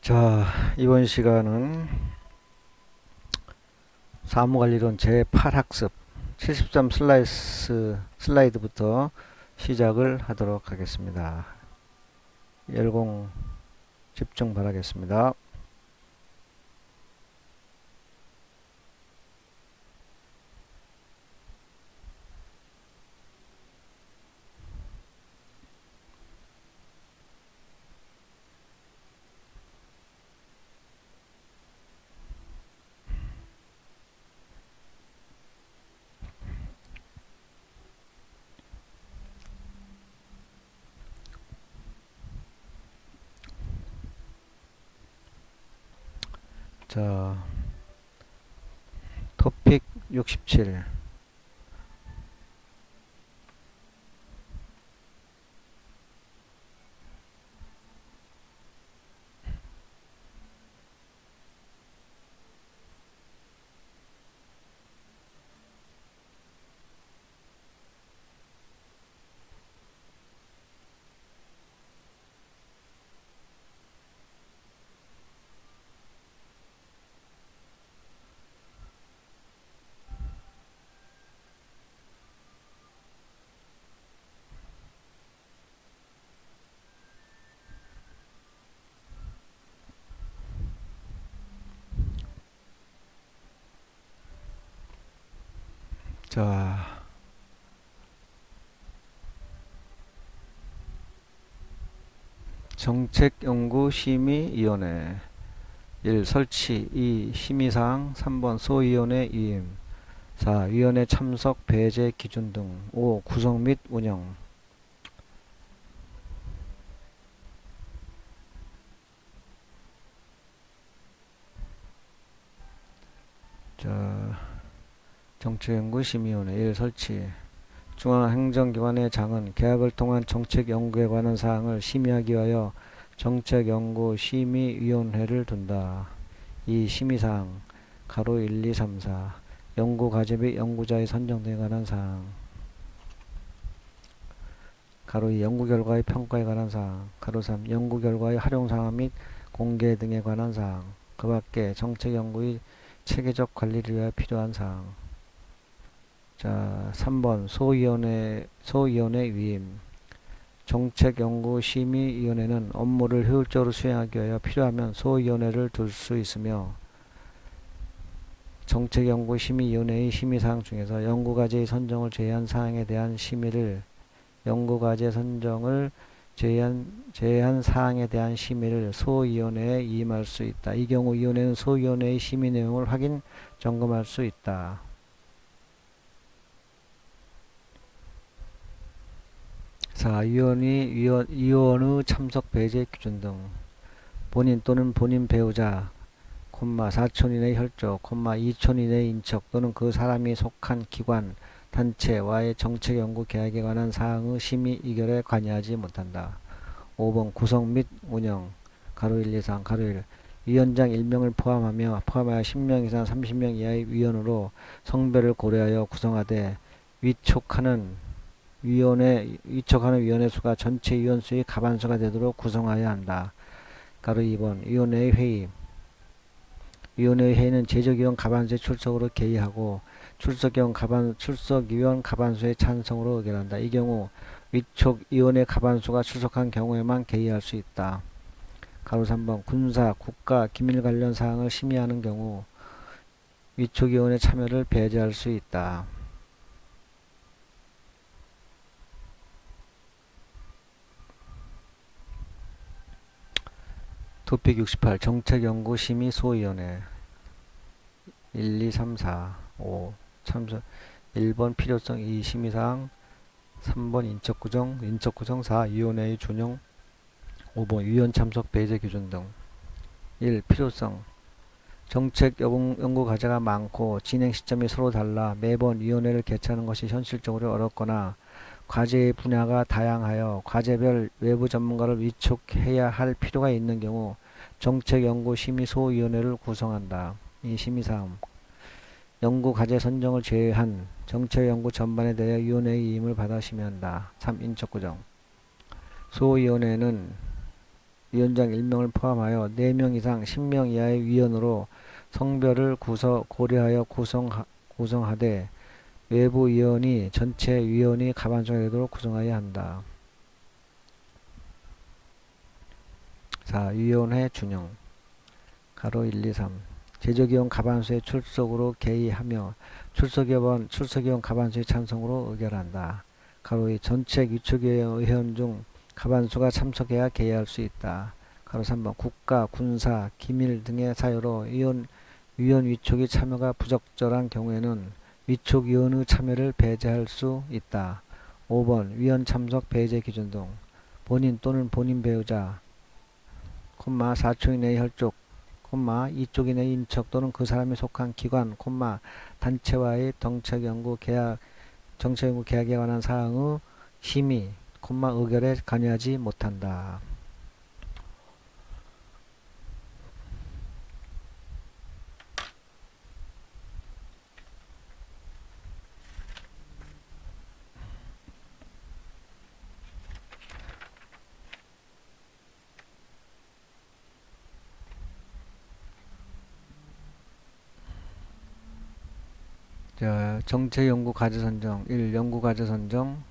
자, 이번 시간은 사무관리론 제8학습 73 슬라이드부터 시작을 하도록 하겠습니다. 열공 집중 바라겠습니다. 자, 토픽 67. 자, 정책연구심의위원회 1. 설치 2. 심의사항 3번 소위원회 위임 4. 위원회 참석 배제 기준 등 5. 구성 및 운영. 자, 정책연구심의위원회 1. 설치 중앙행정기관의 장은 계약을 통한 정책연구에 관한 사항을 심의하기 위하여 정책연구심의위원회를 둔다. 2. 심의사항 가로 1, 2, 3, 4 연구과제 및 연구자의 선정 등에 관한 사항 가로 2 연구결과의 평가에 관한 사항 가로 3 연구결과의 활용사항 및 공개 등에 관한 사항 그 밖에 정책연구의 체계적 관리를 위하여 필요한 사항. 자, 3번 소위원회 위임 정책연구심의위원회는 업무를 효율적으로 수행하기 위하여 필요하면 소위원회를 둘 수 있으며 정책연구심의위원회의 심의사항 중에서 연구과제의 선정을 제외한 사항에 대한 심의를 연구과제 선정을 제외한 사항에 대한 심의를 소위원회에 위임할 수 있다. 이 경우 위원회는 소위원회의 심의 내용을 확인, 점검할 수 있다. 4. 위원의 참석 배제 기준 등 본인 또는 본인 배우자, 사촌 이내의 혈족, 2촌 이내의 인척 또는 그 사람이 속한 기관, 단체와의 정책 연구 계약에 관한 사항의 심의 의결에 관여하지 못한다. 5번 구성 및 운영 가로 1, 2, 3 가로 1 위원장 1명을 포함하여 10명 이상 30명 이하의 위원으로 성별을 고려하여 구성하되 위촉하는 위원회 수가 전체 위원 수의 과반수가 되도록 구성하여야 한다. 가로 2번 위원회의 회의 위원회의 회의는 재적위원 과반수의 출석으로 개의하고 출석위원 과반수의 찬성으로 의결한다. 이 경우 위촉위원회 과반수가 출석한 경우에만 개의할 수 있다. 가로 3번 군사, 국가, 기밀 관련 사항을 심의하는 경우 위촉위원회 참여를 배제할 수 있다. 토픽 68 정책연구심의소위원회 1, 2, 3, 4, 5 참석 1번 필요성 2 심의사항 3번 인적구정 4 위원회의 준용 5번 위원 참석 배제 기준 등 1. 필요성 정책 연구 과제가 많고 진행 시점이 서로 달라 매번 위원회를 개최하는 것이 현실적으로 어렵거나 과제의 분야가 다양하여 과제별 외부 전문가를 위촉해야 할 필요가 있는 경우 정책연구심의소위원회를 구성한다. 이 심의사항 연구과제 선정을 제외한 정책연구 전반에 대해 위원회의 위임을 받아 심의한다. 3. 인적구정 소위원회는 위원장 1명을 포함하여 4명 이상 10명 이하의 위원으로 성별을 고려하여 구성하되 외부 위원이 전체 위원이 과반수가 되도록 구성하여야 한다. 자, 위원회 준용. 가로 1, 2, 3. 제적위원 과반수의 출석으로 개의하며 출석위원 과반수의 찬성으로 의결한다. 가로 2. 전체 위촉위원 중 과반수가 참석해야 개의할 수 있다. 가로 3번. 국가, 군사, 기밀 등의 사유로 위원 위촉이 참여가 부적절한 경우에는 위촉위원의 참여를 배제할 수 있다. 5번. 위원 참석 배제 기준 등 본인 또는 본인 배우자, 4초 이내의 혈족, 2쪽 이내의 인척 또는 그 사람이 속한 기관, 단체와의 정책연구 계약에 관한 사항의 심의, 의결에 관여하지 못한다. 자, 정책연구 과제 선정. 1. 연구 과제 선정.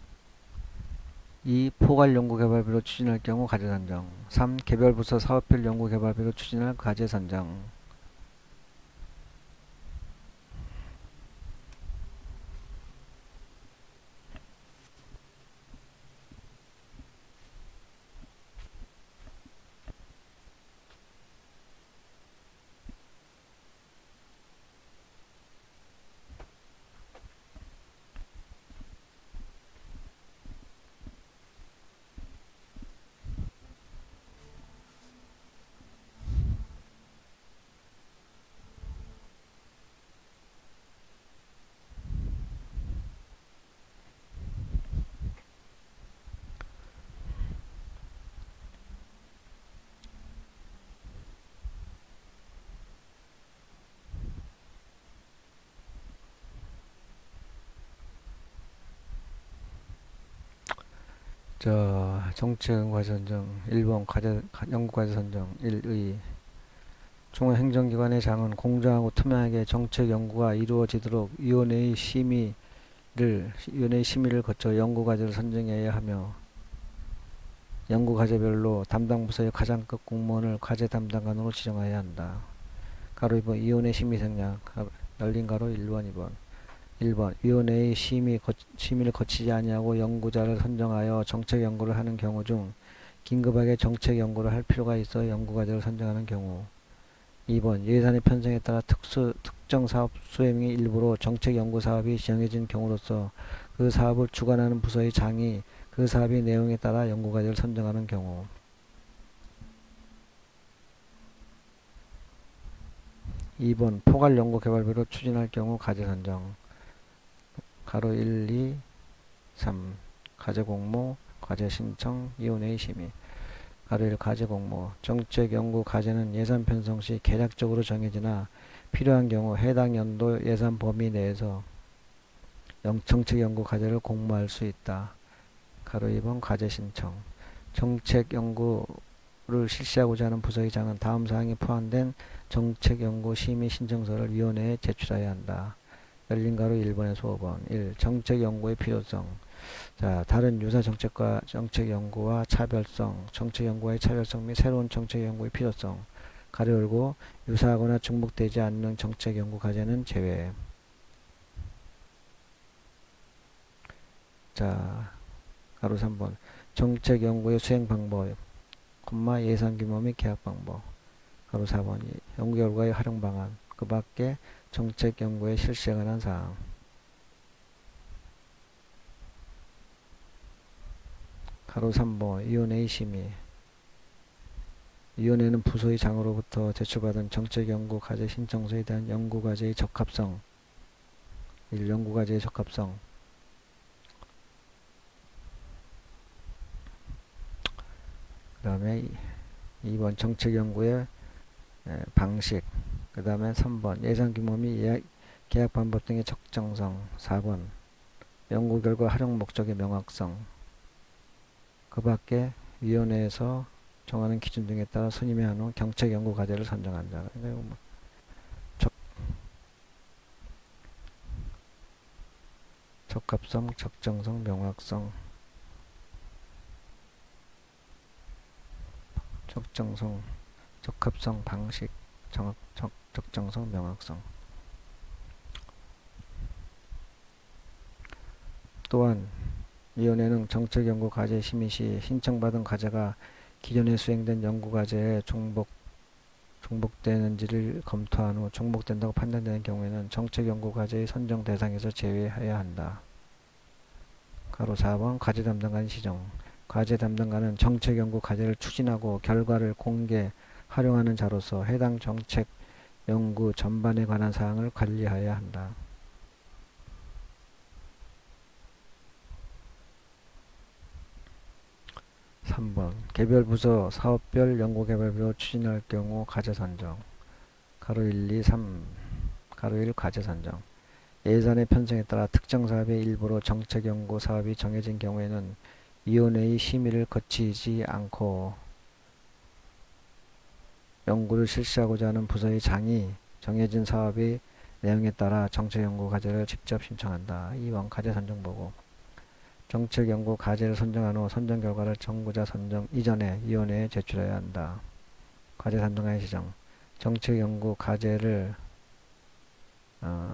2. 포괄 연구 개발비로 추진할 경우 과제 선정. 3. 개별 부서 사업별 연구 개발비로 추진할 과제 선정. 정책 과제 선정. 1번 연구 과제 선정. 1의 중앙행정기관의 장은 공정하고 투명하게 정책 연구가 이루어지도록 위원회의 심의를 거쳐 연구 과제를 선정해야 하며 연구 과제별로 담당 부서의 가장급 공무원을 과제 담당관으로 지정해야 한다. 가로 2번 위원회 심의 생략. 열린 가로 1번 2번. 1번 위원회의 심의를 거치지 아니하고 연구자를 선정하여 정책 연구를 하는 경우 중 긴급하게 정책 연구를 할 필요가 있어 연구 과제를 선정하는 경우. 2번 예산의 편성에 따라 특정 사업 수행의 일부로 정책 연구 사업이 정해진 경우로서 그 사업을 주관하는 부서의 장이 그 사업의 내용에 따라 연구 과제를 선정하는 경우. 2번 포괄 연구 개발비로 추진할 경우 과제 선정. 가로 1, 2, 3. 과제 공모, 과제 신청, 위원회의 심의. 가로 1. 과제 공모. 정책 연구 과제는 예산 편성 시 계략적으로 정해지나 필요한 경우 해당 연도 예산 범위 내에서 정책 연구 과제를 공모할 수 있다. 가로 2번 과제 신청. 정책 연구를 실시하고자 하는 부서의 장은 다음 사항이 포함된 정책 연구 심의 신청서를 위원회에 제출해야 한다. 열린 가로 1번에서 5번. 1. 정책 연구의 필요성. 자, 다른 유사 정책 연구와 차별성, 정책 연구와의 차별성 및 새로운 정책 연구의 필요성. 가로 열고 유사하거나 중복되지 않는 정책 연구 과제는 제외. 자, 가로 3번. 정책 연구의 수행 방법, 예산 규모 및 계약 방법. 가로 4번. 연구 결과의 활용 방안. 그 밖에 정책 연구의 실시에 관한 사항. 가로 3번. 위원회의 심의. 위원회는 부서의 장으로부터 제출받은 정책 연구 과제 신청서에 대한 연구 과제의 적합성. 1. 연구 과제의 적합성. 그 다음에 2번 정책 연구의 방식. 그 다음에 3번 예산 규모 및 계약 방법 등의 적정성. 4번 연구 결과 활용 목적의 명확성. 그 밖에 위원회에서 정하는 기준 등에 따라 선임해야 하는 경책 연구 과제를 선정한다. 뭐 적합성, 적정성, 명확성, 적정성, 적합성, 방식, 적정성, 명확성. 또한 위원회는 정책연구 과제 심의 시 신청받은 과제가 기존에 수행된 연구과제에 종복되는지를 검토한 후 종복된다고 판단되는 경우에는 정책연구과제의 선정 대상에서 제외해야 한다. 가로 4번 과제 담당관 지정. 과제 담당관은 정책연구 과제를 추진하고 결과를 공개, 활용하는 자로서 해당 정책 연구 전반에 관한 사항을 관리해야 한다. 3번 개별 부서 사업별 연구개발비로 추진할 경우 과제 선정. 가로 1, 2, 3. 가로 1 과제 선정. 예산의 편성에 따라 특정 사업의 일부로 정책 연구 사업이 정해진 경우에는 위원회의 심의를 거치지 않고 연구를 실시하고자 하는 부서의 장이 정해진 사업의 내용에 따라 정책 연구 과제를 직접 신청한다. 2번 과제 선정 보고. 정책 연구 과제를 선정한 후 선정 결과를 정부자 선정 이전에 위원회에 제출해야 한다. 과제 선정관의 지정. 정책 연구 과제를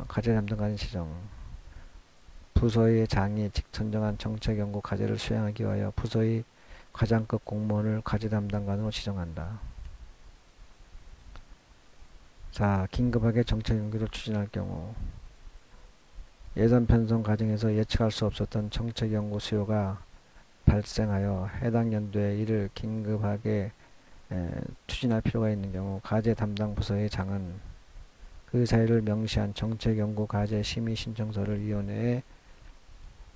과제 담당관의 지정. 부서의 장이 선정한 정책 연구 과제를 수행하기 위하여 부서의 과장급 공무원을 과제 담당관으로 지정한다. 자, 긴급하게 정책 연구를 추진할 경우 예산 편성 과정에서 예측할 수 없었던 정책 연구 수요가 발생하여 해당 연도에 이를 긴급하게 추진할 필요가 있는 경우 과제 담당 부서의 장은 그 사유를 명시한 정책 연구 과제 심의 신청서를 위원회에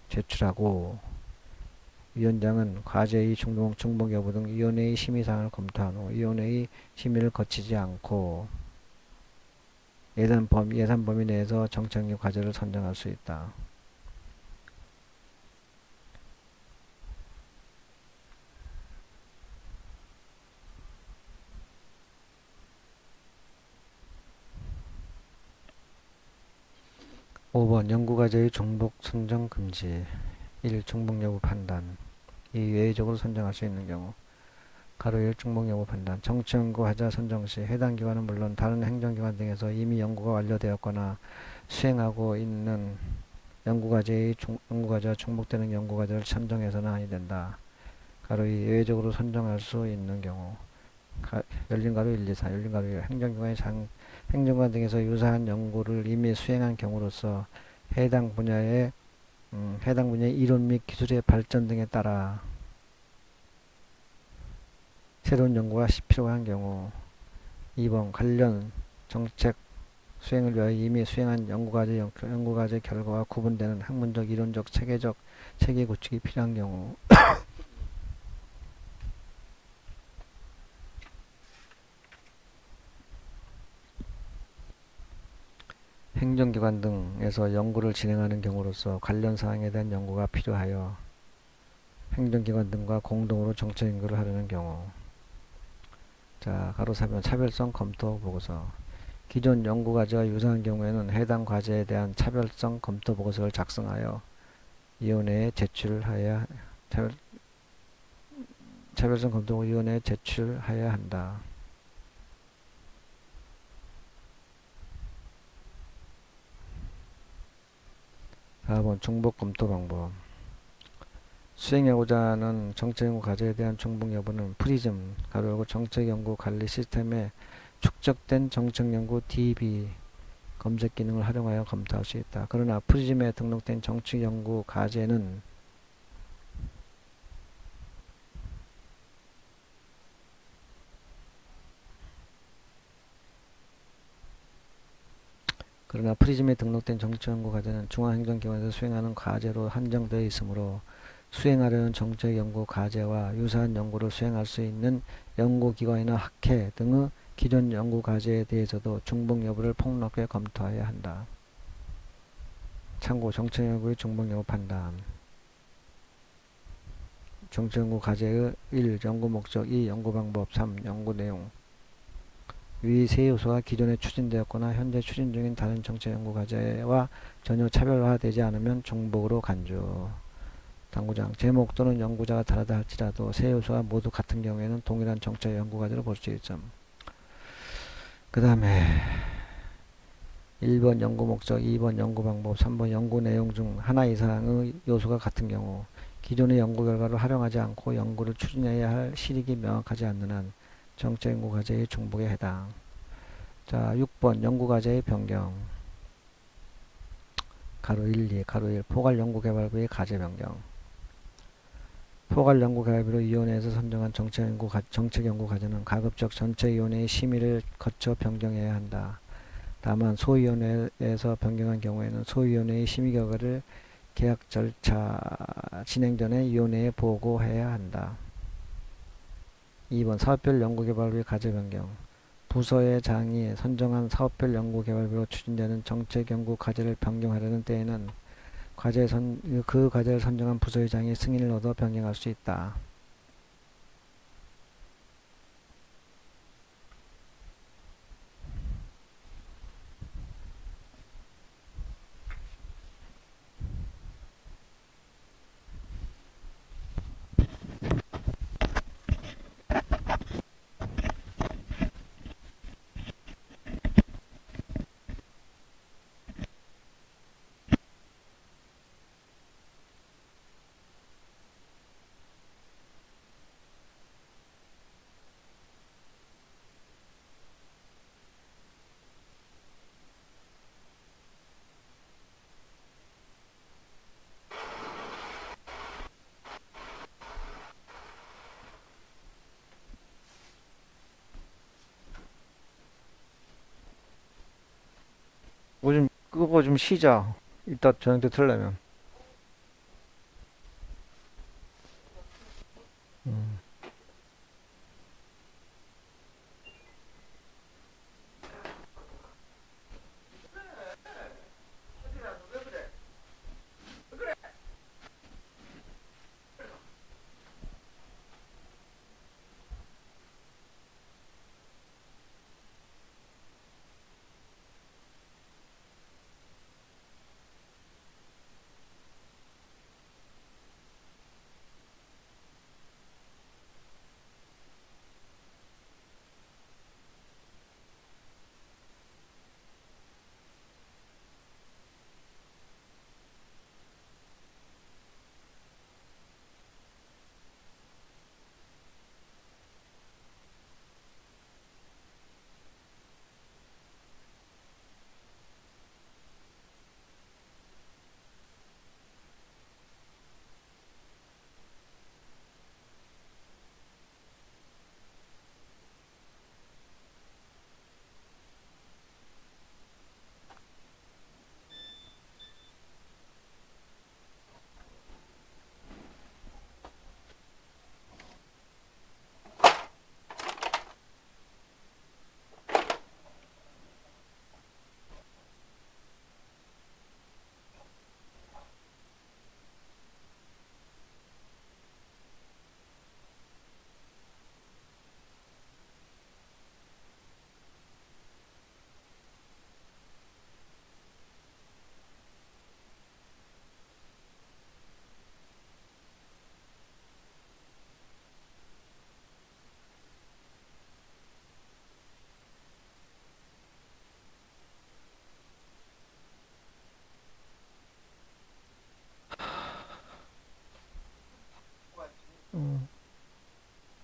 제출하고 위원장은 과제의 중복 여부 등 위원회의 심의사항을 검토한 후 위원회의 심의를 거치지 않고 예산 범위 내에서 정책연구 과제를 선정할 수 있다. (5번) 연구과제의 종복 선정 금지. 1. 종복 여부 판단. 2. 예외적으로 선정할 수 있는 경우. 가로 1 종복 여부 판단. 정치연구 과제 선정 시 해당 기관은 물론 다른 행정기관 등에서 이미 연구가 완료되었거나 수행하고 있는 연구과제와 종복되는 연구과제를 선정해서는 아니 된다. 가로 2 예외적으로 선정할 수 있는 경우. 열린 가로 1, 2, 4 열린 가로 1 행정기관 등에서 유사한 연구를 이미 수행한 경우로서 해당 분야의 이론 및 기술의 발전 등에 따라 새로운 연구가 필요한 경우. 2번 관련 정책 수행을 위하여 이미 수행한 연구과제 결과와 구분되는 학문적, 이론적, 체계 구축이 필요한 경우. 행정기관 등에서 연구를 진행하는 경우로서 관련 사항에 대한 연구가 필요하여 행정기관 등과 공동으로 정책 연구를 하려는 경우. 자, 가로 4번 차별성 검토 보고서. 기존 연구과제와 유사한 경우에는 해당 과제에 대한 차별성 검토 보고서를 작성하여 위원회에 제출해야 차별성 검토 위원회에 제출해야 한다. 4번 중복 검토 방법. 수행하고자 하는 정책연구 과제에 대한 중복 여부는 프리즘 가로 열고 정책연구 관리 시스템에 축적된 정책연구 DB 검색 기능을 활용하여 검토할 수 있다. 그러나 프리즘에 등록된 정책연구 과제는 중앙행정기관에서 수행하는 과제로 한정되어 있으므로 수행하려는 정책연구 과제와 유사한 연구를 수행할 수 있는 연구기관이나 학회 등의 기존 연구 과제에 대해서도 중복 여부를 폭넓게 검토해야 한다. 참고 정책연구의 중복 여부 판단. 정책 연구 과제의 1. 연구 목적, 2. 연구 방법, 3. 연구 내용. 위 세 요소가 기존에 추진되었거나 현재 추진 중인 다른 정책 연구 과제와 전혀 차별화되지 않으면 중복으로 간주. 당구장 제목 또는 연구자가 다르다 할지라도 세 요소가 모두 같은 경우에는 동일한 정책 연구 과제로 볼 수 있음. 그 다음에 1번 연구 목적, 2번 연구 방법, 3번 연구 내용 중 하나 이상의 요소가 같은 경우 기존의 연구 결과를 활용하지 않고 연구를 추진해야 할 실익이 명확하지 않는 한 정책 연구 과제의 중복에 해당. 자, 6번 연구 과제의 변경. 가로 1, 2, 가로 1 포괄연구개발부의 과제 변경. 포괄연구개발부로 위원회에서 선정한 정책연구 과제는 가급적 전체위원회의 심의를 거쳐 변경해야 한다. 다만 소위원회에서 변경한 경우에는 소위원회의 심의 결과를 계약 절차 진행 전에 위원회에 보고해야 한다. 2번 사업별 연구개발부의 과제 변경. 부서의 장이 선정한 사업별 연구개발부로 추진되는 정책연구 과제를 변경하려는 때에는 그 과제를 선정한 부서의장이 승인을 얻어 변경할 수 있다. 그거 좀 끄고 좀 쉬자. 이따 저녁 때 틀려면.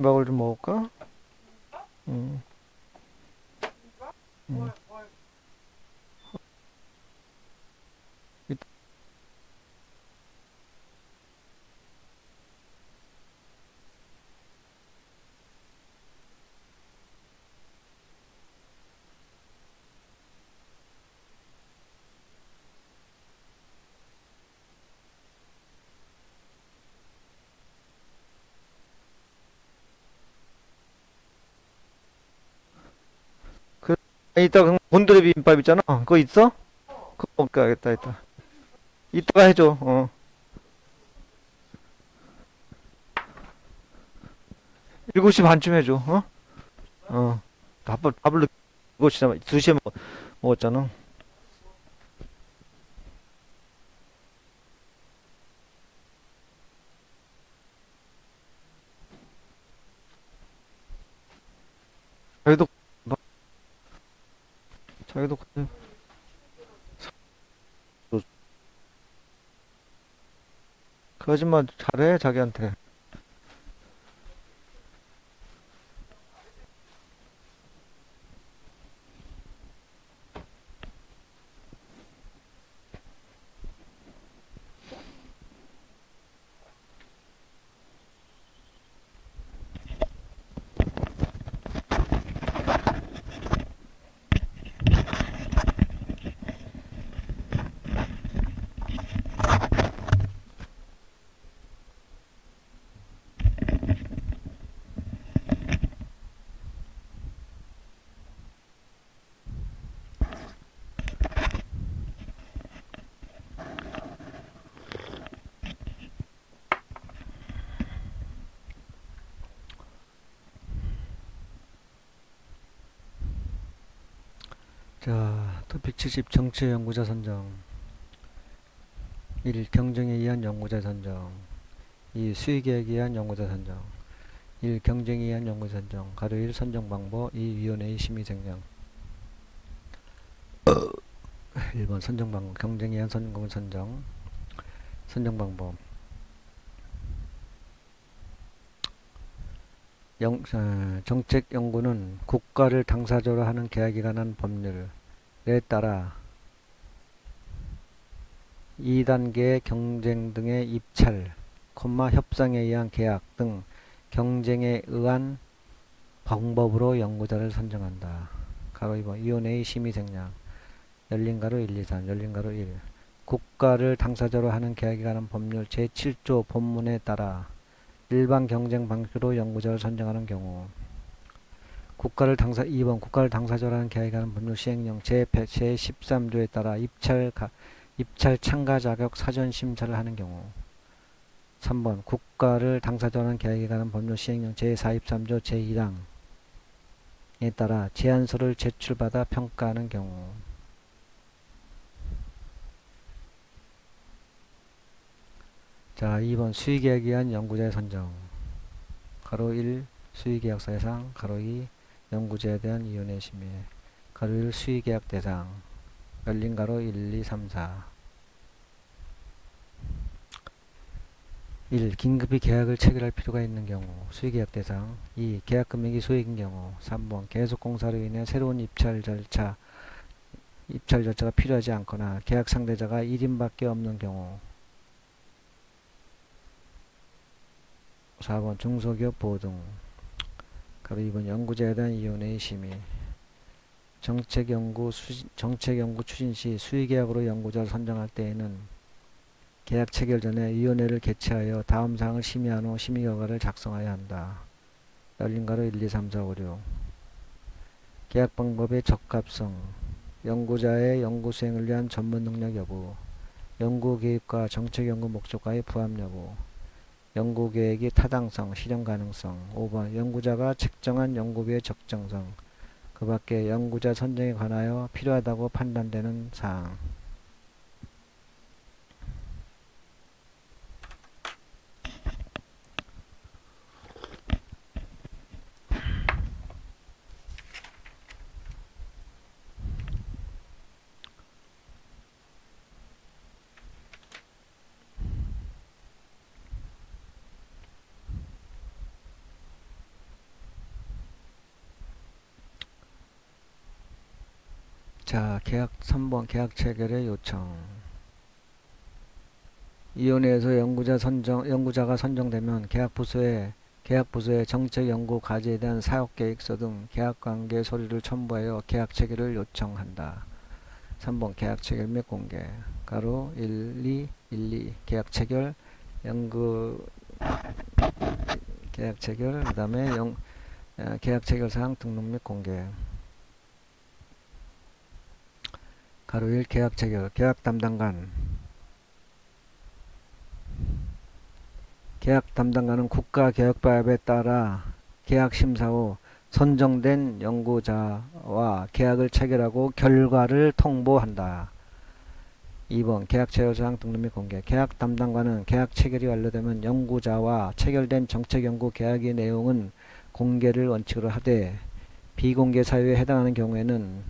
밥을 좀 먹을까? 음, 음. 그, 이따 그 곤드레 비빔밥 있잖아. 그거 있어? 그거 먹어야겠다, 이따. 이따가 해줘. 7시 반쯤 해줘. 어? 어. 밥을 7시, 2시에 먹었잖아. 자기도, 자기도, 그 아줌마 잘해, 자기한테. 자, 토픽 70 정치 연구자 선정. 1. 경쟁에 의한 연구자 선정. 2. 수익에 의한 연구자 선정. 1. 경쟁에 의한 연구자 선정. 가로 1. 선정 방법. 2. 위원회의 심의 생략. 1번 선정 방법. 경쟁에 의한 선거 선정. 선정 방법. 정책 연구는 국가를 당사자로 하는 계약에 관한 법률에 따라 2단계의 경쟁 등의 입찰, 협상에 의한 계약 등 경쟁에 의한 방법으로 연구자를 선정한다. 가로 2번 위원회의 심의 생략. 열린 가로 1, 2, 3, 열린 가로 1. 국가를 당사자로 하는 계약에 관한 법률 제7조 본문에 따라 일반 경쟁 방식으로 연구자를 선정하는 경우 2번 국가를 당사자로 하는 계약에 관한 법률 시행령 제13조에 따라 입찰 참가 자격 사전 심사를 하는 경우 3번 국가를 당사자로 하는 계약에 관한 법률 시행령 제43조 제1항에 따라 제안서를 제출받아 평가하는 경우. 자, 2번 수의계약에 의한 연구자의 선정. 가로 1 수의계약서 대상. 가로 2 연구자에 대한 위원회 심의. 가로 1 수의계약 대상. 열린 가로 1, 2, 3, 4. 1. 긴급히 계약을 체결할 필요가 있는 경우 수의계약 대상. 2. 계약 금액이 소액인 경우. 3번 계속 공사로 인해 새로운 입찰 절차가 필요하지 않거나 계약 상대자가 1인밖에 없는 경우. 4번 중소기업 보호 등. 가로 2번 연구자에 대한 위원회의 심의. 정책연구 추진 시 수의계약으로 연구자를 선정할 때에는 계약 체결 전에 위원회를 개최하여 다음 사항을 심의한 후 심의 결과를 작성하여야 한다. 열린 가로 1, 2, 3, 4, 5, 6. 계약 방법의 적합성, 연구자의 연구 수행을 위한 전문 능력 여부, 연구 계획과 정책 연구 목적과의 부합 여부, 연구 계획의 타당성, 실현 가능성. 5번 연구자가 책정한 연구비의 적정성, 그 밖에 연구자 선정에 관하여 필요하다고 판단되는 사항. 자, 3번 계약 체결의 요청. 위원회에서 연구자가 선정되면 계약 부서에 정책 연구 과제에 대한 사업 계획서 등 계약 관계 서류를 첨부하여 계약 체결을 요청한다. 3번 계약 체결 및 공개. 가로 1, 2 계약 체결 계약 체결 그다음에 계약 체결 사항 등록 및 공개. 가로 1 계약 체결 계약 담당관은 국가 계약법에 따라 계약 심사 후 선정된 연구자와 계약을 체결하고 결과를 통보한다. 2번 계약 제휴사항 등록 및 공개. 계약 담당관은 계약 체결이 완료되면 연구자와 체결된 정책연구 계약의 내용은 공개를 원칙으로 하되 비공개 사유에 해당하는 경우에는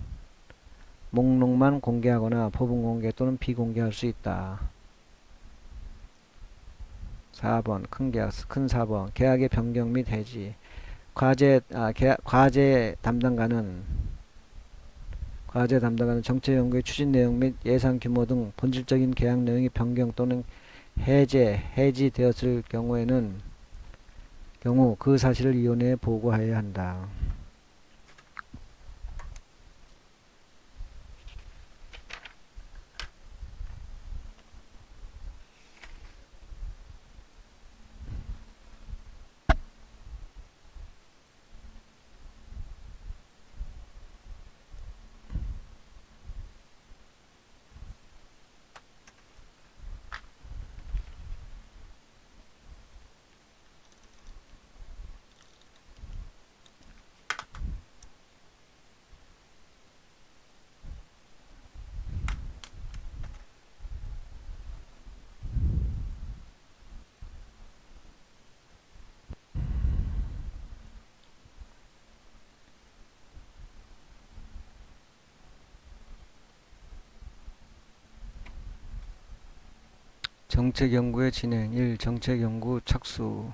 목록만 공개하거나 부분 공개 또는 비공개할 수 있다. 4번 큰 4번 계약의 변경 및 해지. 과제 담당관은 정책 연구의 추진 내용 및 예산 규모 등 본질적인 계약 내용이 변경 또는 해지되었을 경우 그 사실을 위원회에 보고하여야 한다. 정책연구의 진행 1. 정책연구 착수.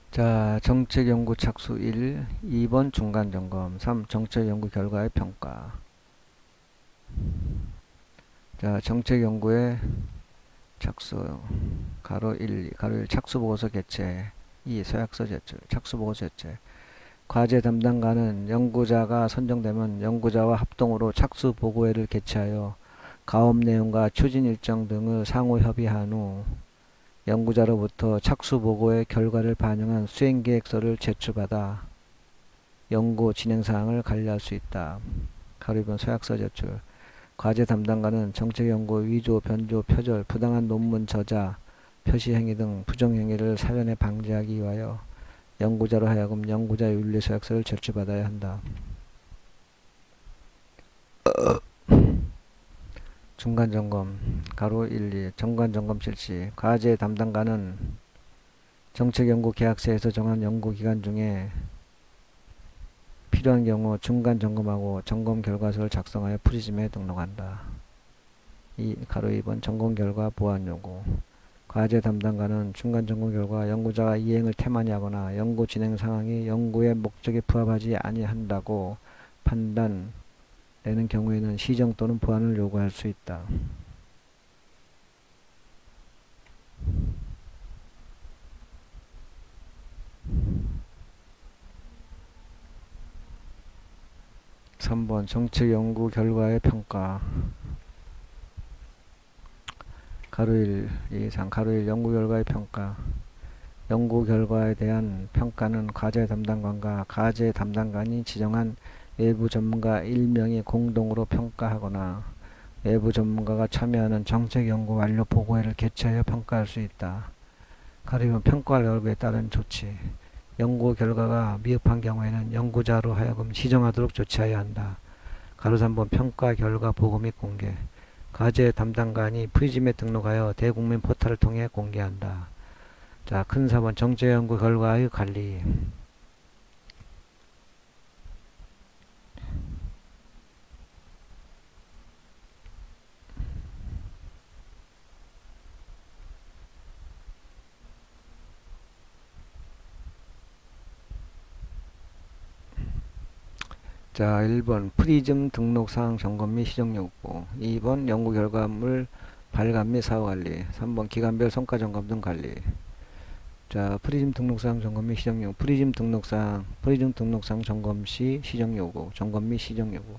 자, 정책연구 착수 1. 2번 중간점검. 3. 정책연구 결과의 평가. 자, 정책연구의 착수 가로 1, 가로 1 착수보고서 개최. 2. 서약서 제출. 착수보고서 제출. 과제 담당관은 연구자가 선정되면 연구자와 합동으로 착수보고회를 개최하여 가업 내용과 추진 일정 등을 상호 협의한 후 연구자로부터 착수보고의 결과를 반영한 수행계획서를 제출받아 연구 진행사항을 관리할 수 있다. 가로 2번 서약서 제출. 과제 담당관은 정책연구 위조, 변조, 표절, 부당한 논문 저자, 표시 행위 등 부정행위를 사전에 방지하기 위하여 연구자로 하여금 연구자 윤리 서약서를 제출받아야 한다. 중간점검 가로 1, 2 정관점검 실시. 과제 담당관은 정책연구 계약서에서 정한 연구기간 중에 필요한 경우 중간점검하고 점검 결과서를 작성하여 프리즘에 등록한다. 가로 2번 점검 결과 보완 요구. 과제 담당관은 중간점검 결과 연구자가 이행을 태만히 하거나 연구 진행 상황이 연구의 목적에 부합하지 아니한다고 판단되는 경우에는 시정 또는 보완을 요구할 수 있다. (3번) 정책 연구 결과의 평가. 가로 1, 2, 3 가로 1 연구 결과의 평가. 연구 결과에 대한 평가는 과제 담당관과 과제 담당관이 지정한 외부 전문가 1명이 공동으로 평가하거나 외부 전문가가 참여하는 정책 연구 완료 보고회를 개최하여 평가할 수 있다. 가로 2번 평가 결과에 따른 조치. 연구 결과가 미흡한 경우에는 연구자로 하여금 시정하도록 조치해야 한다. 가로 3번 평가 결과 보고 및 공개. 과제 담당관이 프리즘에 등록하여 대국민 포털을 통해 공개한다. 자, 큰 4번 정책 연구 결과의 관리. 자, 1번 프리즘 등록사항 점검 및 시정 요구. 2번 연구 결과물 발간 및 사후 관리. 3번 기간별 성과 점검 등 관리. 자, 프리즘 등록사항 점검 및 시정 요구. 프리즘 등록사항 점검 시 시정 요구. 점검 및 시정 요구.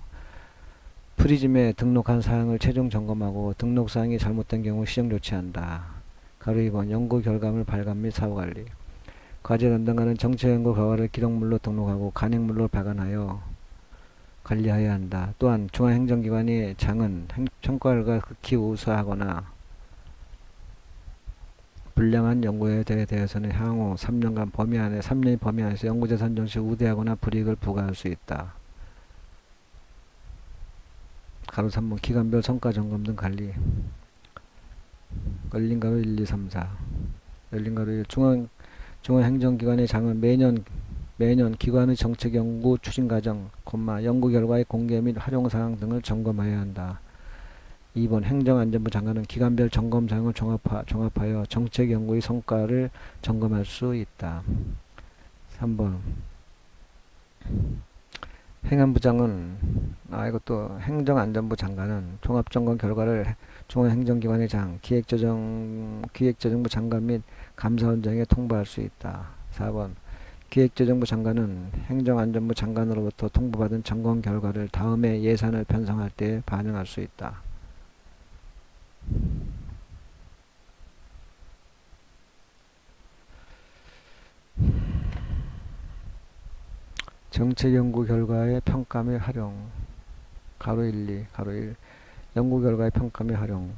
프리즘에 등록한 사항을 최종 점검하고 등록사항이 잘못된 경우 시정 조치한다. 가로 2번 연구 결과물 발간 및 사후 관리. 과제 담당관은 정책 연구 결과를 기록물로 등록하고 간행물로 발간하여 관리해야 한다. 또한 중앙행정기관의 장은 평가 결과 극히 우수하거나 불량한 연구에 대해서는 향후 3년간 범위 안에 3년의 범위 안에서 연구재 선정 시 우대하거나 불이익을 부과할 수 있다. 가로 3번 기관별 성과 점검 등 관리. 열린 가로 1, 2, 3, 4. 열린 가로 1. 중앙행정기관의 장은 매년 기관의 정책 연구 추진 과정, 연구 결과의 공개 및 활용 사항 등을 점검해야 한다. 2번 행정안전부 장관은 기관별 점검 사항을 종합하여 정책 연구의 성과를 점검할 수 있다. 3번 행안부장은 이것도 행정안전부 장관은 종합점검 결과를 중앙행정기관의 장, 기획재정부 장관 및 감사원장에게 통보할 수 있다. 4번 기획재정부 장관은 행정안전부 장관으로부터 통보받은 점검 결과를 다음에 예산을 편성할 때 반영할 수 있다. 정책 연구 결과의 평가 및 활용. 가로 1, 2, 가로 1. 연구 결과의 평가 및 활용.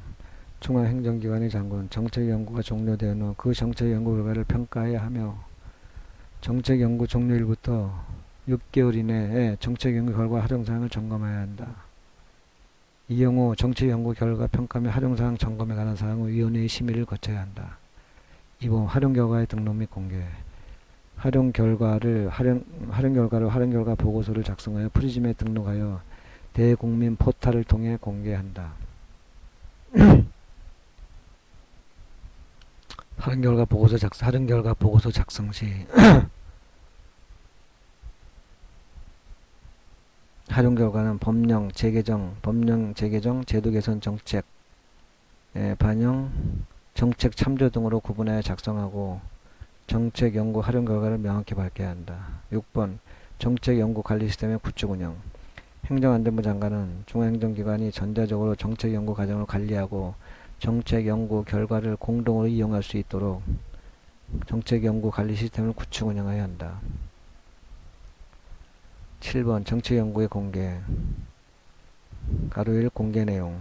중앙행정기관의 장관, 정책 연구가 종료된 후 그 정책 연구 결과를 평가해야 하며 정책 연구 종료일부터 6개월 이내에 정책 연구 결과 활용사항을 점검해야 한다. 이 경우 정책 연구 결과 평가 및 활용사항 점검에 관한 사항은 위원회의 심의를 거쳐야 한다. 2번 활용 결과의 등록 및 공개. 활용 결과 보고서를 작성하여 프리즘에 등록하여 대국민 포털을 통해 공개한다. 활용 결과 보고서 작성 시 활용 결과는 법령 재개정, 제도 개선 정책 반영, 정책 참조 등으로 구분하여 작성하고 정책 연구 활용 결과를 명확히 밝혀야 한다. 6번 정책 연구 관리 시스템의 구축 운영. 행정안전부 장관은 중앙행정기관이 전자적으로 정책 연구 과정을 관리하고 정책 연구 결과를 공동으로 이용할 수 있도록 정책 연구 관리 시스템을 구축 운영해야 한다. 7번 정책 연구의 공개. 가로 1 공개 내용.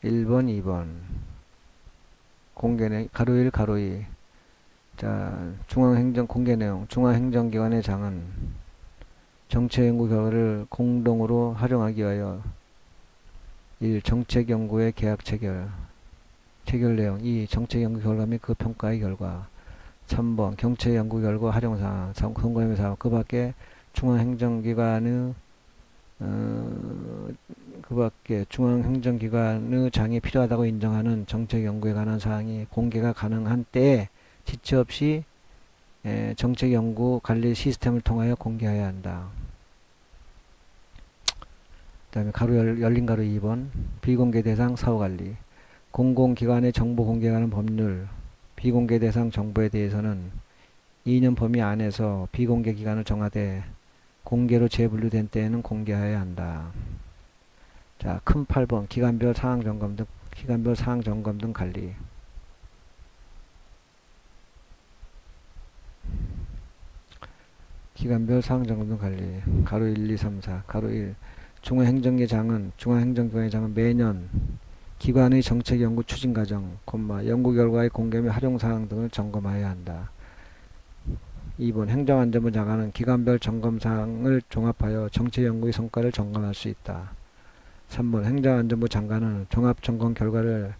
(1번) (2번) 공개 내용. 가로 1 가로 2. 자, 중앙행정 공개 내용. 중앙행정기관의 장은 정책 연구 결과를 공동으로 활용하기 위하여 1. 정책 연구의 계약 체결 내용. 2. 정책 연구 결과 및 그 평가의 결과. 3번 정책 연구 결과 활용사항, 선거임의 사항. 그 밖에 중앙행정기관의 장이 필요하다고 인정하는 정책 연구에 관한 사항이 공개가 가능한 때에 지체 없이 정책 연구 관리 시스템을 통하여 공개해야 한다. 그 다음에 열린 가로 2번 비공개 대상 사후관리. 공공기관의 정보 공개에 관한 법률. 비공개 대상 정보에 대해서는 2년 범위 안에서 비공개 기간을 정하되 공개로 재분류된 때에는 공개해야 한다. 자, 큰 8번 기관별 사항 점검 등 관리. 기관별 사항 점검 등 관리. 가로 1, 2, 3, 4. 가로 1. 중앙행정기관의 장은 매년 기관의 정책 연구 추진 과정, 연구 결과의 공개 및 활용 사항 등을 점검해야 한다. 2번 행정안전부 장관은 기관별 점검 사항을 종합하여 정책 연구의 성과를 점검할 수 있다. 3번 행정안전부 장관은 종합 점검 결과를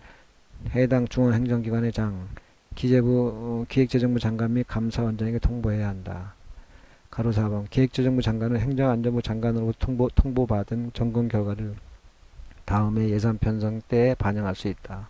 해당 중앙행정기관의 장, 기획재정부 장관 및 감사원장에게 통보해야 한다. 가로 4번 기획재정부 장관은 행정안전부 장관으로부터 통보받은 점검 결과를 다음에 예산 편성 때에 반영할 수 있다.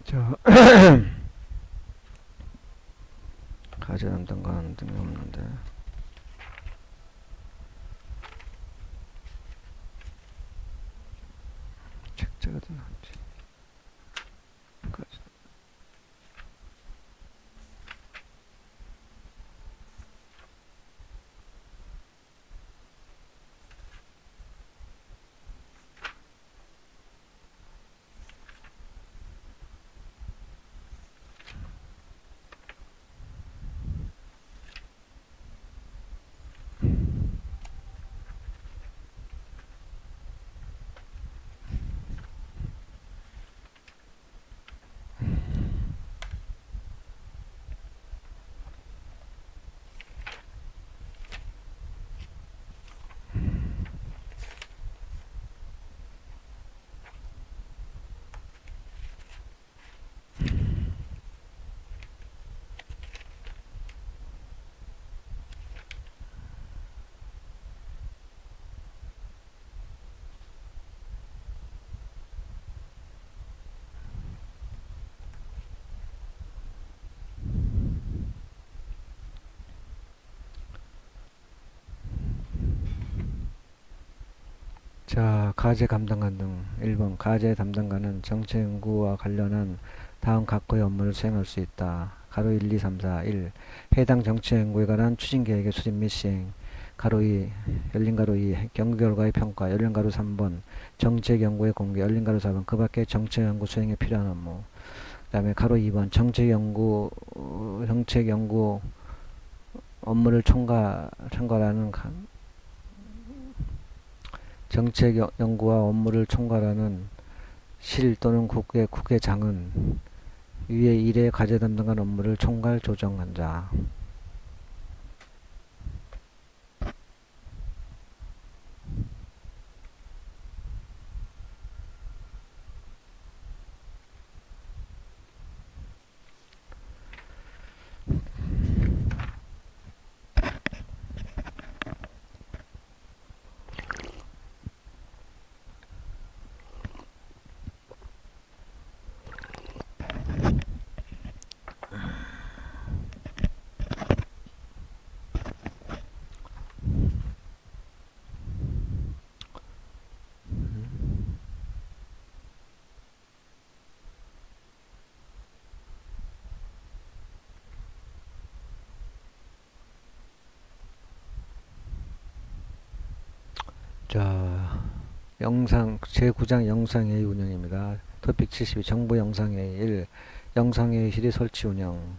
자, 가지 담당관 등이 없는데. 책자가 어디 나왔지? 가지. 자, 가제 담당관 등 1번 가제 담당관은 정책 연구와 관련한 다음 각호의 업무를 수행할 수 있다. 가로 1, 2, 3, 4, 1. 해당 정책 연구에 관한 추진 계획의 수립 및 시행. 가로 2, 열린 가로 2, 연구 결과의 평가. 열린 가로 3번, 정책 연구의 공개. 열린 가로 4번, 그 밖에 정책 연구 수행에 필요한 업무. 그 다음에 가로 2번, 정책 연구 업무를 총괄하는 정책 연구와 업무를 총괄하는 실 또는 국회장은 위의 일의 과제 담당한 업무를 총괄 조정한 자. 자, 영상 제9장 영상회의 운영입니다. 토픽 72 정부 영상회의 1. 영상회의실의 설치 운영.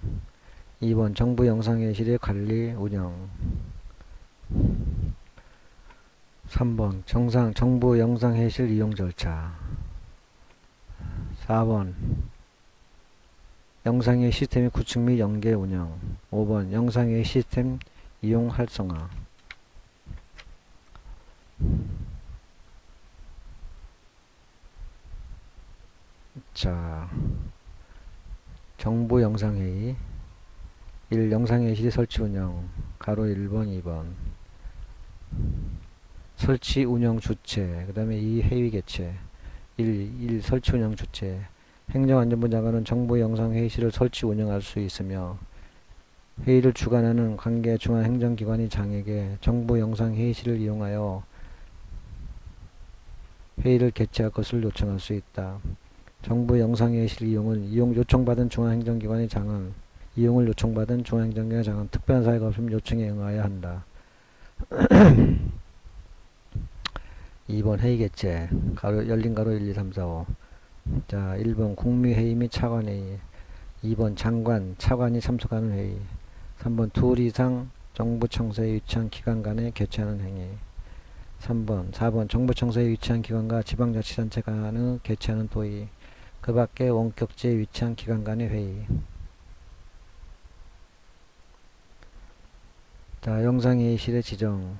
2번 정부 영상회의실의 관리 운영. 3번 정부 영상회의실 이용 절차. 4번 영상회의 시스템의 구축 및 연계 운영. 5번 영상회의 시스템 이용 활성화. 자, 정부 영상회의 1. 영상회의실 설치 운영. 가로 1번 2번 설치 운영 주체. 그 다음에 2. 회의 개최. 1. 설치 운영 주체. 행정안전부 장관은 정부 영상회의실을 설치 운영할 수 있으며 회의를 주관하는 관계 중앙행정기관이 장에게 정부 영상회의실을 이용하여 회의를 개최할 것을 요청할 수 있다. 정부 영상회의실 이용은 요청받은 중앙행정기관의 장은 이용을 요청받은 중앙행정기관의 장은 특별한 사유가 없으면 요청에 응하여야 한다. 2번 회의 개최. 열린 가로 1, 2, 3, 4, 5. 자, 1번 국무회의 및 차관회의. 2번 차관이 참석하는 회의. 3번 둘 이상 정부청사에 위치한 기관 간에 개최하는 행위. 4번 정부청사에 위치한 기관과 지방자치단체 간의 개최하는 도의. 그 밖에 원격지에 위치한 기관 간의 회의. 자, 영상회의실의 지정.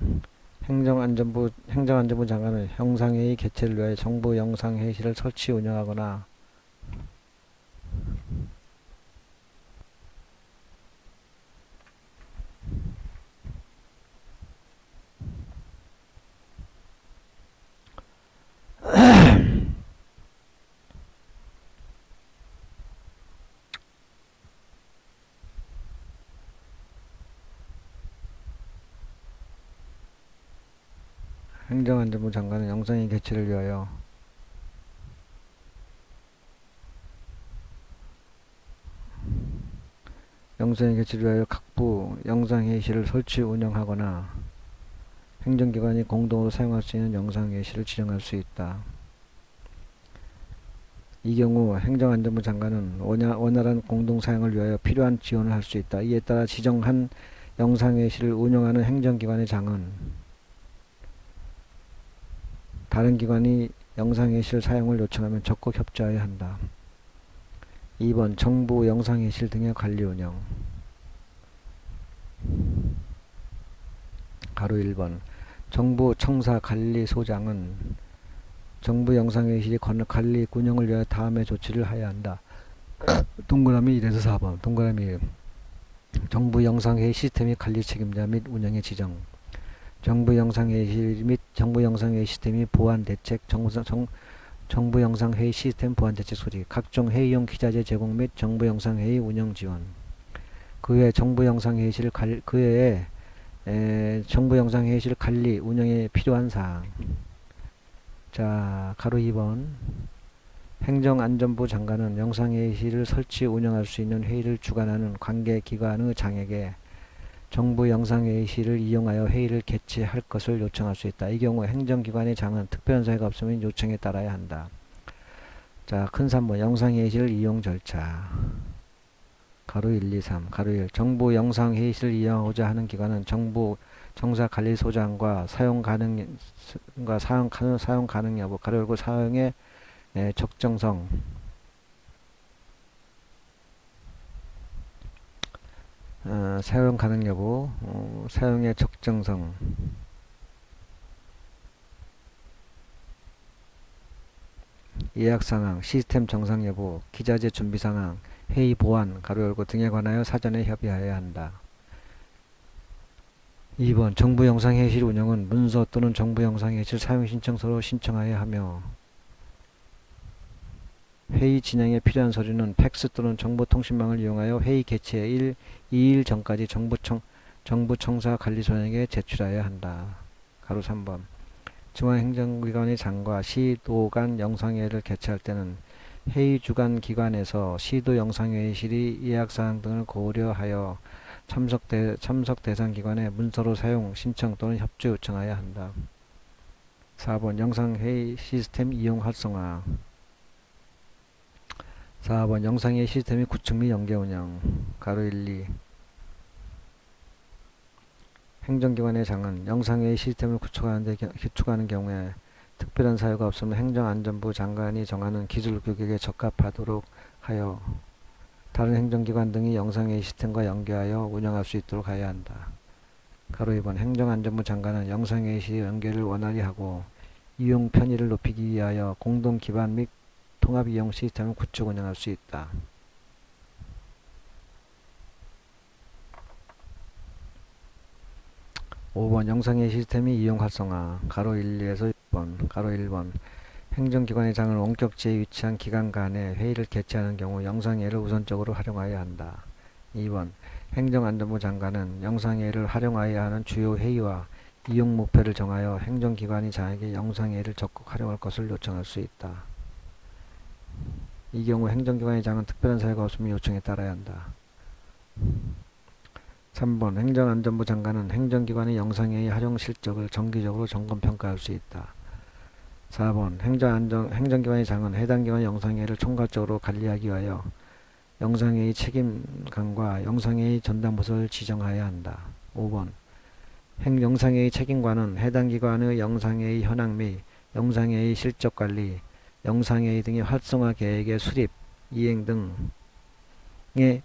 행정안전부 장관은 영상회의 개최를 위해 정부 영상회의실을 설치 운영하거나 행정안전부 장관은 영상의 개최를 위하여 각부 영상회의실을 설치 운영하거나 행정기관이 공동으로 사용할 수 있는 영상회의실을 지정할 수 있다. 이 경우 행정안전부 장관은 원활한 공동사용을 위하여 필요한 지원을 할 수 있다. 이에 따라 지정한 영상회의실을 운영하는 행정기관의 장은 다른 기관이 영상회의실 사용을 요청하면 적극 협조하여야 한다. 2번 정부 영상회의실 등의 관리 운영. 가로 1번 정부 청사관리소장은 정부 영상회의실이 관리 운영을 위하여 다음의 조치를 하여야 한다. 동그라미 1에서 4번. 동그라미 1. 정부 영상회의 시스템의 관리 책임자 및 운영의 지정. 정부 영상회의실 및 정부 영상회의 시스템이 보안 대책, 정부 영상회의 시스템 보안 대책 소집, 각종 회의용 기자재 제공 및 정부 영상회의 운영 지원. 그 외에 정부 영상회의실 관리 운영에 필요한 사항. 자, 가로 2번. 행정안전부 장관은 영상회의실을 설치 운영할 수 있는 회의를 주관하는 관계기관의 장에게 정부 영상회의실을 이용하여 회의를 개최할 것을 요청할 수 있다. 이 경우 행정기관의 장은 특별한 사유가 없으면 요청에 따라야 한다. 자, 큰 3번 영상회의실 이용 절차. 가로 1, 2, 3. 가로 1. 정부 영상회의실을 이용하고자 하는 기관은 정부 청사관리소장과 사용 가능 여부, 가로 열고 사용의 적정성, 사용 가능 여부, 사용의 적정성, 예약 상황, 시스템 정상 여부, 기자재 준비 상황, 회의 보안, 가로 열고 등에 관하여 사전에 협의하여야 한다. 2번 정부 영상회의실 운영은 문서 또는 정부 영상회의실 사용 신청서로 신청하여야 하며 회의 진행에 필요한 서류는 팩스 또는 정보통신망을 이용하여 회의 개최 2일 전까지 정부 청사관리소장에게 제출하여야 한다. 가로 3번 중앙행정기관의 장과 시도 간 영상회의를 개최할 때는 회의 주관 기관에서 시도 영상회의실이 예약사항 등을 고려하여 참석 대상 기관에 문서로 사용 신청 또는 협조 요청하여야 한다. 4번 영상회의 시스템 이용 활성화. 4번 영상회의 시스템의 구축 및 연계 운영. 가로 1, 2. 행정기관의 장은 영상회의 시스템을 구축하는 경우에 특별한 사유가 없으면 행정안전부 장관이 정하는 기술 규격에 적합하도록 하여 다른 행정기관 등이 영상회의 시스템과 연계하여 운영할 수 있도록 하여야 한다. 가로 2번 행정안전부 장관은 영상회의 시 연계를 원활히 하고 이용 편의를 높이기 위하여 공동 기반 및 통합 이용 시스템을 구축 운영할 수 있다. 5번 영상회의 시스템의 이용 활성화. 가로 1, 2에서 6번. 가로 1번 행정기관의 장을 원격지에 위치한 기관 간에 회의를 개최하는 경우 영상회의를 우선적으로 활용하여야 한다. 2번 행정안전부 장관은 영상회의를 활용하여야 하는 주요 회의와 이용 목표를 정하여 행정기관의 장에게 영상회의를 적극 활용할 것을 요청할 수 있다. 이 경우 행정기관의 장은 특별한 사유가 없으면 요청에 따라야 한다. 3번 행정안전부 장관은 행정기관의 영상회의 활용 실적을 정기적으로 점검평가할 수 있다. 4번 행정기관의 장은 해당 기관의 영상회의를 총괄적으로 관리하기 위하여 영상회의 책임관과 영상회의 전담부서를 지정하여야 한다. 5번 영상회의 책임관은 해당 기관의 영상회의 현황 및 영상회의 실적관리, 영상회의 등의 활성화 계획의 수립, 이행 등의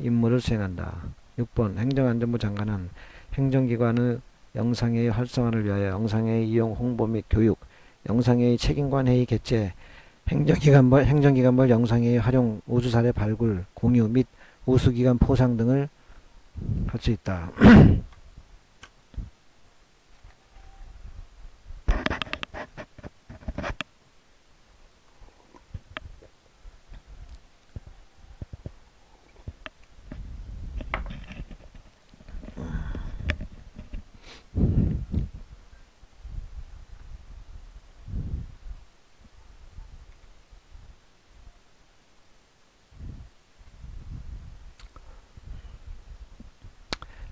임무를 수행한다. 6번 행정안전부 장관은 행정기관의 영상회의 활성화를 위하여 영상회의 이용 홍보 및 교육, 영상회의 책임관 회의 개최, 행정기관별 영상회의 활용 우수사례 발굴, 공유 및 우수기관 포상 등을 할 수 있다.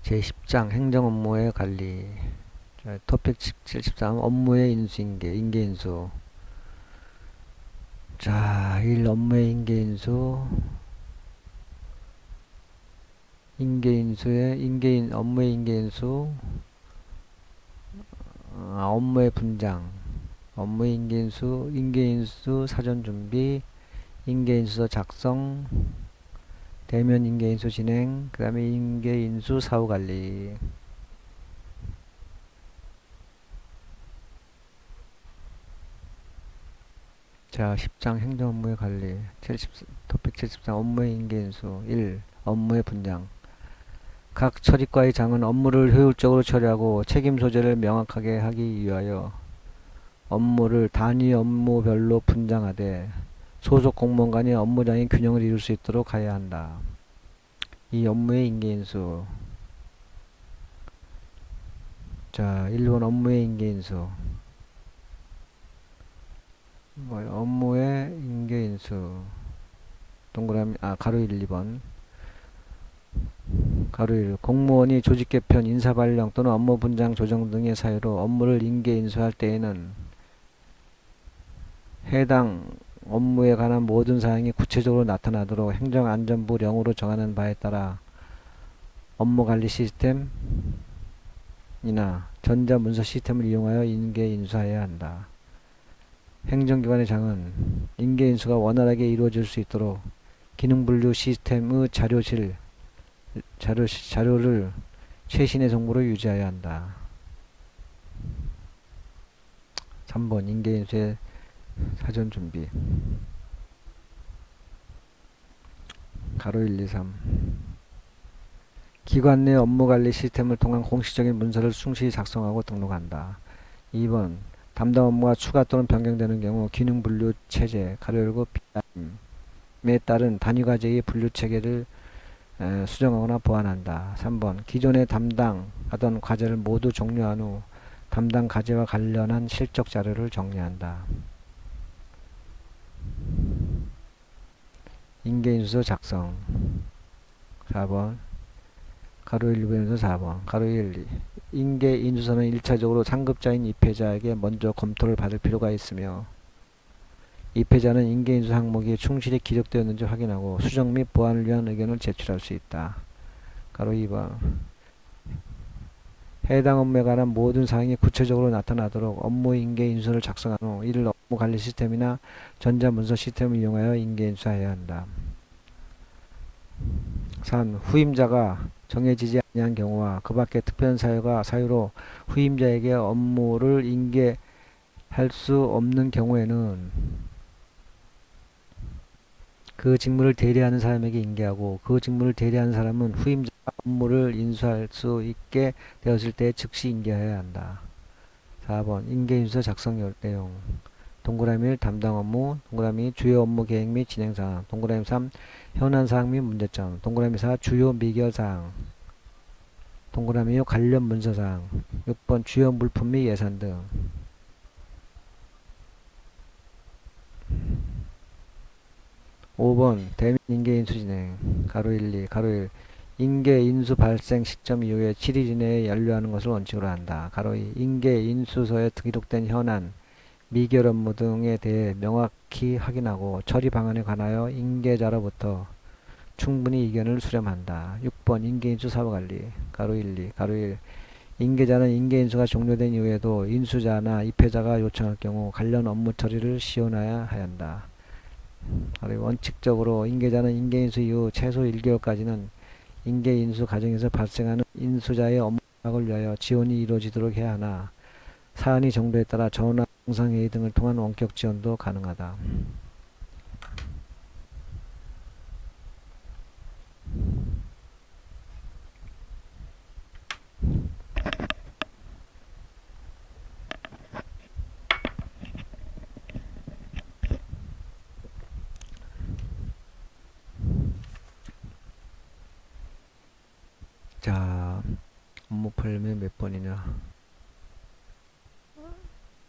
제10장 행정 업무의 관리. 자, 토픽 73 업무의 인수인계, 인계인수. 자, 1 업무의 인계인수. 업무의 인계인수. 업무의 분장. 업무의 인계인수, 인계인수 사전 준비, 인계인수서 작성, 대면 인계인수 진행, 그 다음에 인계인수 사후 관리. 자, 10장 행정 업무의 관리. 토픽 73 업무의 인계인수. 1. 업무의 분장. 각 처리과의 장은 업무를 효율적으로 처리하고 책임 소재를 명확하게 하기 위하여 업무를 단위 업무별로 분장하되 소속 공무원 간의 업무량의 균형을 이룰 수 있도록 하여야 한다. 이 업무의 인계인수. 자, 1번 업무의 인계인수. 업무의 인계인수. 동그라미, 가로 1, 2번. 가로 1. 공무원이 조직 개편, 인사 발령 또는 업무 분장 조정 등의 사유로 업무를 인계인수할 때에는 해당 업무에 관한 모든 사항이 구체적으로 나타나도록 행정안전부령으로 정하는 바에 따라 업무관리 시스템이나 전자문서 시스템을 이용하여 인계인수하여야 한다. 행정기관의 장은 인계인수가 원활하게 이루어질 수 있도록 기능분류 시스템의 자료를 최신의 정보로 유지하여야 한다. 3번 인계인수의 사전 준비. 가로 1, 2, 3. 기관 내 업무관리 시스템을 통한 공식적인 문서를 충실히 작성하고 등록한다. 2번 담당 업무가 추가 또는 변경되는 경우 기능 분류 체제 가로 열고 에 따른 단위과제의 분류 체계를 수정하거나 보완한다. 3번 기존에 담당하던 과제를 모두 종료한 후 담당 과제와 관련한 실적 자료를 정리한다. 인계인수서 작성. 4번 가로 1, 2번에서 4번 가로 1, 인계인수서는 1차적으로 상급자인 입회자에게 먼저 검토를 받을 필요가 있으며 입회자는 인계인수 항목이 충실히 기록되었는지 확인하고 수정 및 보완을 위한 의견을 제출할 수 있다. 가로 2번 해당 업무에 관한 모든 사항이 구체적으로 나타나도록 업무 인계인수를 작성한 후 이를 업무관리 시스템이나 전자문서 시스템을 이용하여 인계인수하여야 한다. 3. 후임자가 정해지지 아니한 경우와 그 밖에 특별한 사유로 후임자에게 업무를 인계할 수 없는 경우에는 그 직무를 대리하는 사람에게 인계하고 그 직무를 대리하는 사람은 후임자가 업무를 인수할 수 있게 되었을 때 즉시 인계해야 한다. 4번 인계인수서 작성 내용. 동그라미 1 담당 업무, 동그라미 2 주요 업무 계획 및 진행사항, 동그라미 3 현안 사항 및 문제점, 동그라미 4 주요 미결 사항, 동그라미 6 관련 문서 사항, 6번 주요 물품 및 예산 등. 5번 대면 인계인수 진행. 가로 1, 2, 가로 1 인계인수 발생 시점 이후에 7일 이내에 완료하는 것을 원칙으로 한다. 가로 2 인계인수서에 기록된 현안, 미결 업무 등에 대해 명확히 확인하고 처리 방안에 관하여 인계자로부터 충분히 의견을 수렴한다. 6번 인계인수 사후관리. 가로 1, 2, 가로 1 인계자는 인계인수가 종료된 이후에도 인수자나 입회자가 요청할 경우 관련 업무 처리를 시원해야 한다. 원칙적으로 인계자는 인계인수 이후 최소 1개월까지는 인계인수 과정에서 발생하는 인수자의 업무를 위하여 지원이 이루어지도록 해야 하나 사안이 정도에 따라 전화, 영상회의 등을 통한 원격 지원도 가능하다. 자, 업무 풀면 몇 번이냐?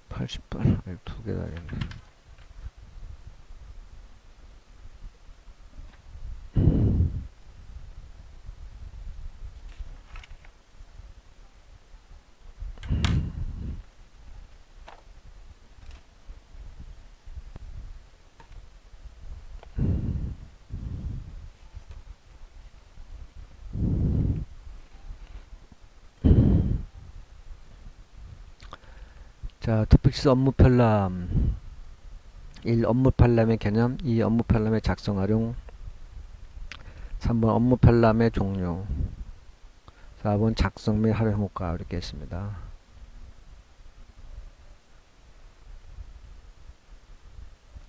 80번. 두 개 다겠네. 자, 토픽스 업무 편람. 1. 업무 편람의 개념. 2. 업무 편람의 작성 활용. 3번 업무 편람의 종류. 4번 작성 및 활용 효과. 이렇게 했습니다.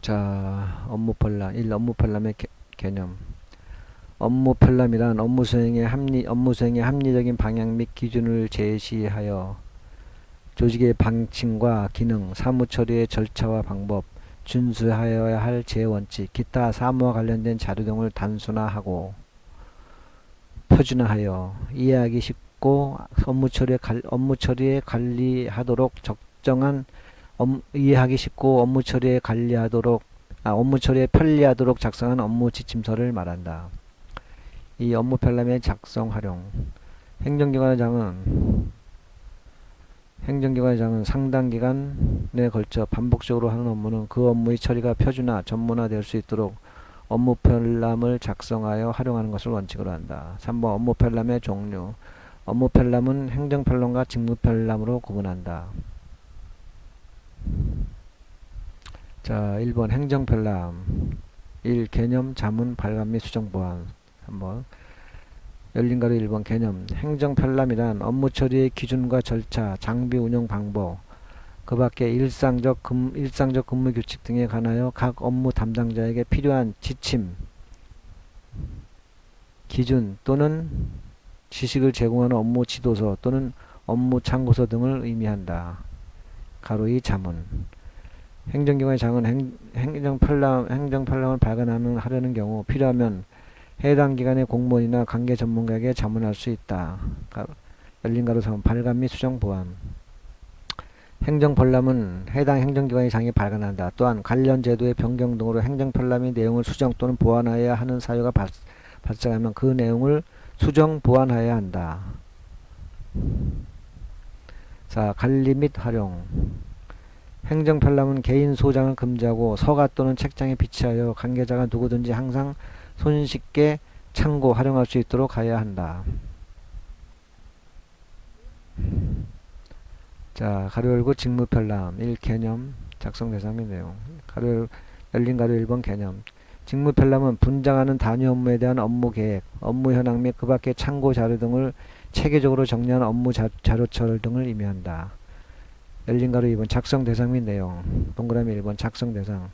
자, 업무 편람. 1. 업무 편람의 개념. 업무 편람이란 업무 수행의 합리적인 방향 및 기준을 제시하여 조직의 방침과 기능, 사무 처리의 절차와 방법, 준수하여야 할 제원칙, 기타 사무와 관련된 자료 등을 단순화하고 표준화하여 이해하기 쉽고 업무 처리에 관리하도록 적정한 이해하기 쉽고 업무 처리에 편리하도록 작성한 업무 지침서를 말한다. 이 업무 편람의 작성 활용. 행정기관의 장은 상당 기간에 걸쳐 반복적으로 하는 업무는 그 업무의 처리가 표준화, 전문화될 수 있도록 업무 편람을 작성하여 활용하는 것을 원칙으로 한다. 3번 업무 편람의 종류. 업무 편람은 행정 편람과 직무 편람으로 구분한다. 자, 1번 행정 편람. 1. 개념, 자문, 발간 및 수정 보완. 3번 열린 가로 1번 개념. 행정 편람이란 업무 처리의 기준과 절차, 장비 운영 방법, 그 밖에 일상적 근무 규칙 등에 관하여 각 업무 담당자에게 필요한 지침, 기준 또는 지식을 제공하는 업무 지도서 또는 업무 참고서 등을 의미한다. 가로 2 자문. 행정기관의 장은 행정 편람을 하려는 경우 필요하면 해당 기관의 공무원이나 관계 전문가에게 자문할 수 있다. 열린 가로 3 발간 및 수정 보완. 행정 편람은 해당 행정기관의 장이 발간한다. 또한 관련 제도의 변경 등으로 행정 편람의 내용을 수정 또는 보완하여야 하는 사유가 발생하면 그 내용을 수정 보완하여야 한다. 자, 관리 및 활용. 행정 편람은 개인 소장을 금지하고 서가 또는 책장에 비치하여 관계자가 누구든지 항상 손쉽게 참고 활용할 수 있도록 하여야 한다. 자, 가로 열고 직무 편람. 1. 개념, 작성 대상 및 내용. 열린 가로 1번 개념. 직무 편람은 분장하는 단위 업무에 대한 업무 계획, 업무 현황 및 그 밖의 참고 자료 등을 체계적으로 정리한 업무 자료처 등을 의미한다. 열린 가로 2번 작성 대상 및 내용. 동그라미 1번 작성 대상.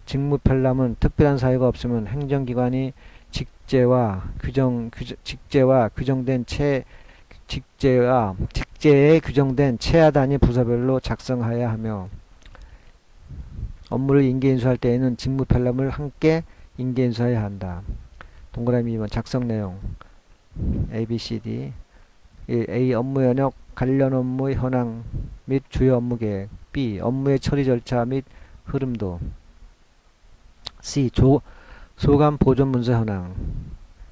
직무 편람은 특별한 사유가 없으면 행정기관이 직제에 규정된 체하 단위 부서별로 작성하여야 하며 업무를 인계인수할 때에는 직무 편람을 함께 인계인수해야 한다. 동그라미 2번 작성 내용. A, B, C, D. A. 업무 영역, 관련 업무 현황 및 주요 업무 계획. B. 업무의 처리 절차 및 흐름도. C. 소감 보존 문서 현황.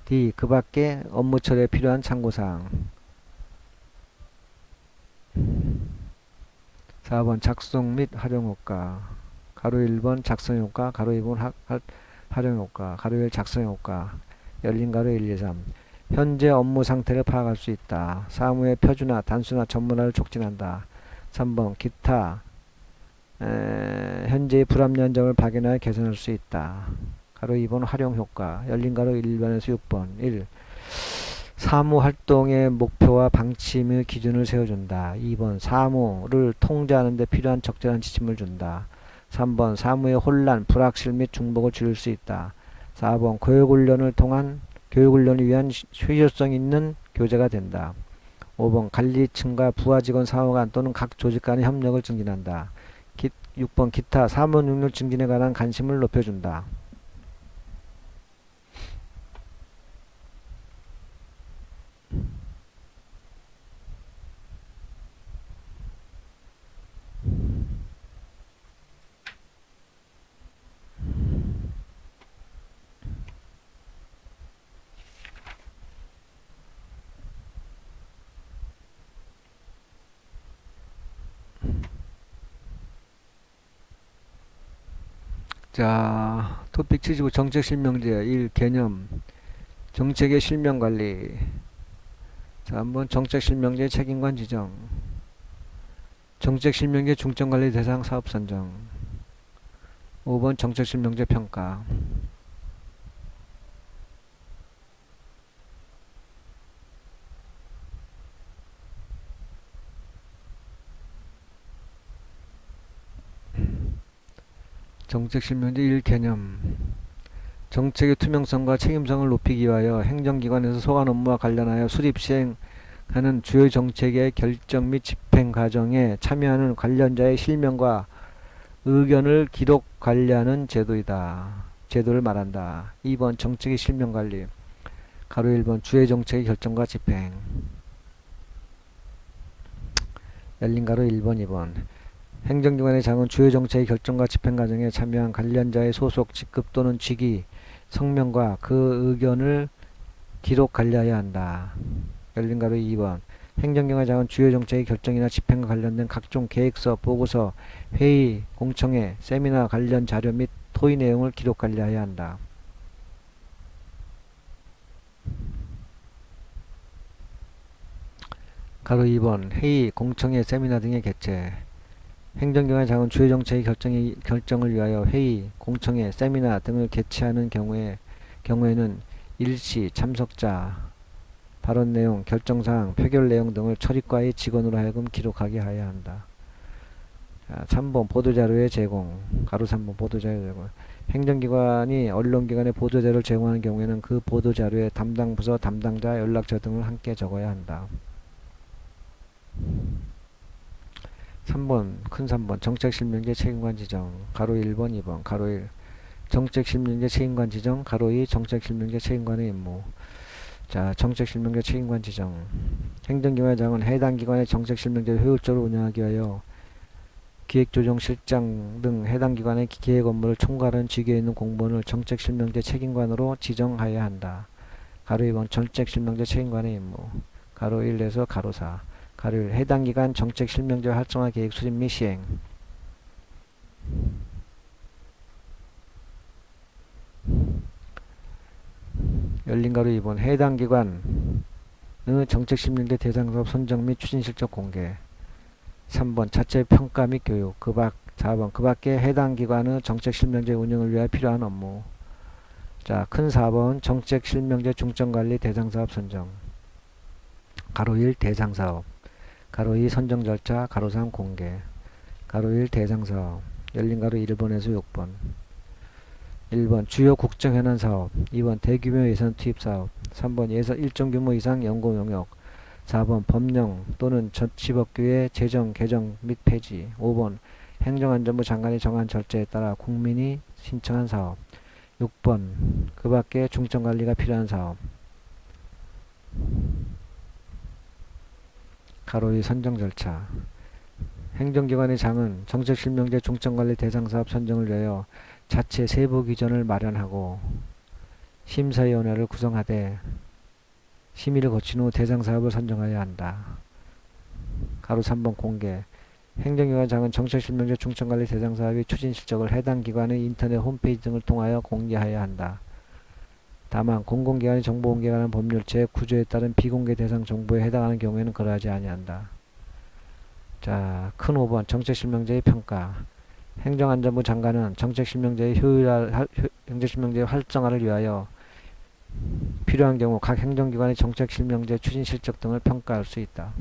D. 그 밖에 업무 처리에 필요한 참고사항. 4번 작성 및 활용 효과. 가로 1번 작성 효과, 가로 2번 활용 효과, 가로 1 작성 효과. 열린 가로 1, 2, 3. 현재 업무 상태를 파악할 수 있다. 사무의 표준화, 단순화, 전문화를 촉진한다. 3번 기타. 현재의 불합리한 점을 발견하여 개선할 수 있다. 가로 2번 활용 효과. 열린 가로 1번에서 6번. 1. 사무 활동의 목표와 방침의 기준을 세워준다. 2번 사무를 통제하는 데 필요한 적절한 지침을 준다. 3번 사무의 혼란, 불확실 및 중복을 줄일 수 있다. 4번 교육훈련을 위한 효율성 있는 교재가 된다. 5번 관리층과 부하 직원 상호 간 또는 각 조직 간의 협력을 증진한다. 6번 기타 사무 능력 증진에 관한 관심을 높여준다. 자, 토픽 79 정책 실명제 1. 개념. 정책의 실명 관리. 자, 한번 정책 실명제 책임관 지정. 정책실명제 중점관리 대상 사업 선정. 5번 정책실명제 평가. 정책실명제 1 개념. 정책의 투명성과 책임성을 높이기 위하여 행정기관에서 소관 업무와 관련하여 수립 시행하는 주요 정책의 결정 및 집행 과정에 참여하는 관련자의 실명과 의견을 기록 관리하는 제도를 말한다. 2번 정책의 실명관리. 가로 1번 주요 정책의 결정과 집행. 열린 가로 1번 2번. 행정기관의 장은 주요 정책의 결정과 집행 과정에 참여한 관련자의 소속, 직급 또는 직위, 성명과 그 의견을 기록 관리해야 한다. 열린 가로 2번. 행정기관의 장은 주요 정책의 결정이나 집행과 관련된 각종 계획서, 보고서, 회의, 공청회, 세미나 관련 자료 및 토의 내용을 기록 관리해야 한다. 가로 2번. 회의, 공청회, 세미나 등의 개최. 행정기관의 장은 주요 정책의 결정을 위하여 회의, 공청회, 세미나 등을 개최하는 경우에는 일시, 참석자, 발언 내용, 결정사항, 표결 내용 등을 처리과의 직원으로 하여금 기록하게 하여야 한다. 자, 3번 보도자료의 제공. 가로 3번 보도자료 제공. 행정기관이 언론기관에 보도자료를 제공하는 경우에는 그 보도자료에 담당 부서, 담당자, 연락처 등을 함께 적어야 한다. 3번 큰 3번 정책실명제 책임관 지정. 가로 1번 2번. 가로 1 정책실명제 책임관 지정. 가로 2 정책실명제 책임관의 임무. 자, 정책실명제 책임관 지정. 행정기관장은 해당 기관의 정책실명제를 효율적으로 운영하기 위하여 기획조정실장 등 해당 기관의 계획 업무를 총괄하는 직위에 있는 공무원을 정책실명제 책임관으로 지정하여야 한다. 가로 2번 정책실명제 책임관의 임무. 가로 1에서 가로 4. 가로 1 해당 기관 정책실명제 활성화 계획 수립 및 시행. 열린 가로 2번 해당 기관의 정책실명제 대상사업 선정 및 추진 실적 공개. 3번 자체 평가 및 교육. 4번 그 밖에 해당 기관의 정책실명제 운영을 위하여 필요한 업무. 자, 큰 4번 정책실명제 중점관리 대상사업 선정. 가로 1 대상사업. 가로 2 선정 절차. 가로 3 공개. 가로 1 대상사업. 열린 가로 1번에서 6번. 1번 주요 국정현안 사업. 2번 대규모 예산 투입 사업. 3번 예산 일정 규모 이상 연구 용역. 4번 법령 또는 지법규의 제정, 개정 및 폐지. 5번 행정안전부 장관이 정한 절차에 따라 국민이 신청한 사업. 6번 그 밖에 중점관리가 필요한 사업. 가로 2 선정 절차. 행정기관의 장은 정책실명제 중점관리 대상사업 선정을 위하여 자체 세부 기준을 마련하고 심사위원회를 구성하되 심의를 거친 후 대상사업을 선정해야 한다. 가로 3번 공개. 행정기관 장은 정책실명제 중점관리 대상사업의 추진 실적을 해당 기관의 인터넷 홈페이지 등을 통하여 공개해야 한다. 다만 공공기관의 정보공개에 관한 법률 제9조에 따른 비공개 대상 정보에 해당하는 경우에는 그러하지 아니한다. 자, 큰 5번 정책실명제의 평가. 행정안전부 장관은 정책실명제의 활성화를 위하여 필요한 경우 각 행정기관의 정책실명제 추진 실적 등을 평가할 수 있다.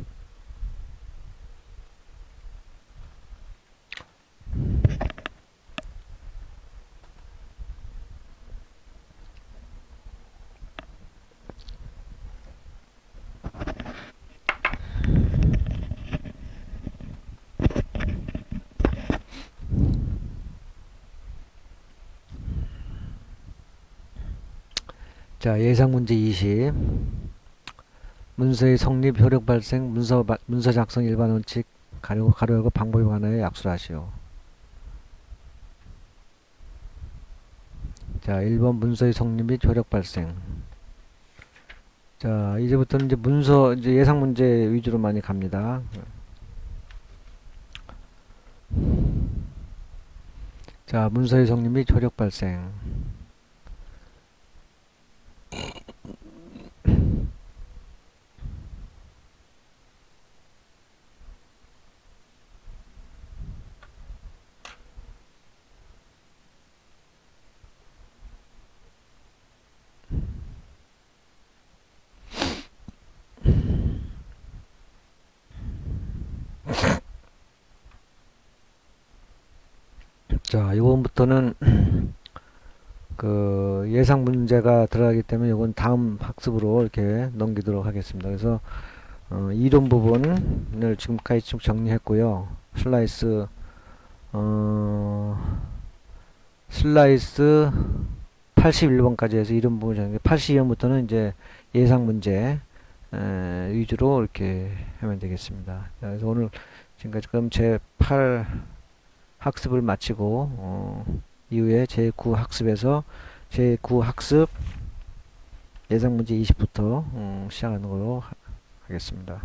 자, 예상문제 20. 문서의 성립, 효력 발생, 문서 작성 일반 원칙, 가로 열고 방법에 관하여 약술하시오. 자, 1번 문서의 성립 및 효력 발생. 자, 이제부터는 이제 예상 문제 위주로 많이 갑니다. 자, 문서의 성립 및 효력 발생. 자, 이번부터는 그 예상 문제가 들어가기 때문에 이건 다음 학습으로 이렇게 넘기도록 하겠습니다. 그래서 이론 부분을 지금까지 쭉 정리했고요. 슬라이스 81번까지 해서 이론 부분 정리. 82번부터는 이제 예상 문제 위주로 이렇게 하면 되겠습니다. 자, 그래서 오늘 지금까지 그럼 제 8 학습을 마치고 이후에 제 9 학습에서 제 9 학습 예상 문제 20부터 시작하는 걸로 하겠습니다.